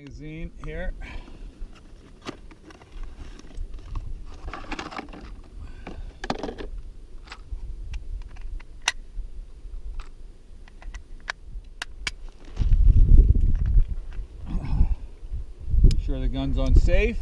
magazine here. Sure the gun's on safe.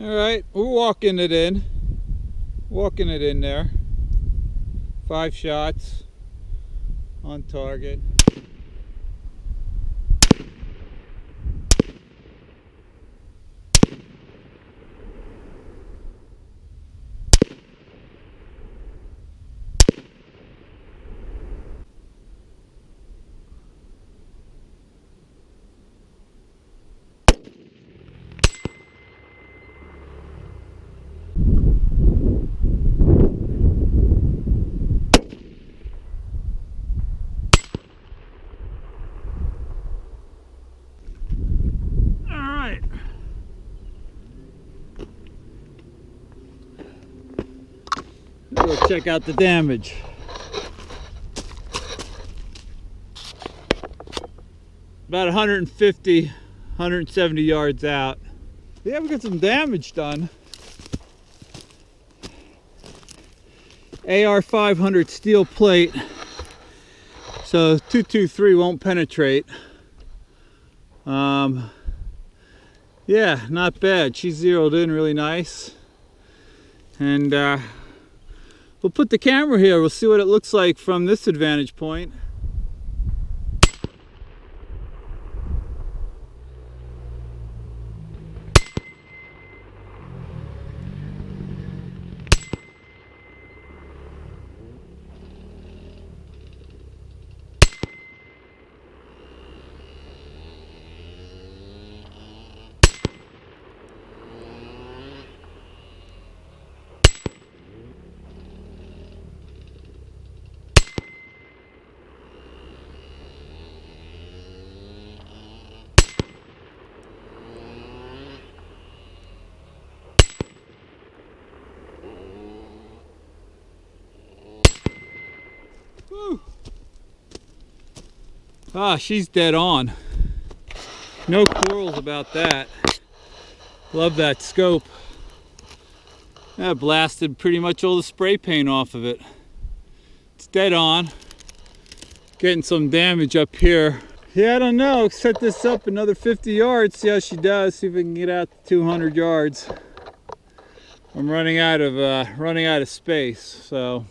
All right, we're walking it in there. 5 shots on target. Go check out the damage. About 150, 170 yards out. Yeah, we got some damage done. AR 500 steel plate, so 223 won't penetrate. Yeah, not bad. She's zeroed in really nice. And we'll put the camera here. We'll see what it looks like from this vantage point. Woo. Ah, she's dead on. No quarrels about that. Love that scope. That blasted pretty much all the spray paint off of it. It's dead on. Getting some damage up here. Yeah, I don't know. Set this up another 50 yards. See how she does. See if we can get out to 200 yards. I'm running out of space, so.